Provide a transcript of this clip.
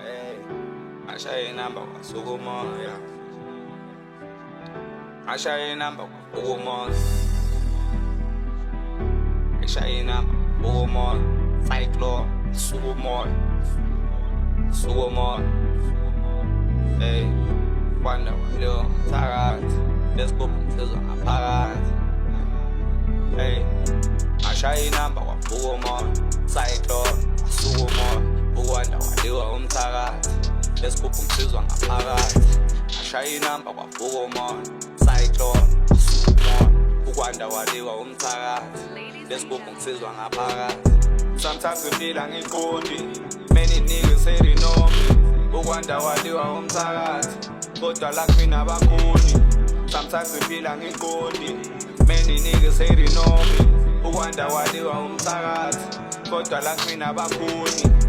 Hey, ngashaye inamba kwasukumoya, ngashaye inamba kwafukumoya, ngashaye inamba kwafukumoya, Cyclone, sukumoya, hey, kwanda walio mthakathi, lesigubhu ngizizwa ngaphakathi, hey, ngashaye inamba kwafukumoya, Cyclone, sukumoya, ukwanda waliwa umthakathi, lesigubhu ngizizwa ngaphakathi, ngashaye inamba kwafukumoya, Cyclone, sukumoya, ukwanda waliwa umthakathi, lesigubhu ngizizwa ngaphakathi. Sometimes we feel angiqondi, many niggas hating on me, ukwanda waliwa umthakathi, kodwa la kumina abakhoni. Sometimes we feel angiqondi, many niggas hating on me, ukwanda waliwa umthakathi, kodwa la kumina abakhoni.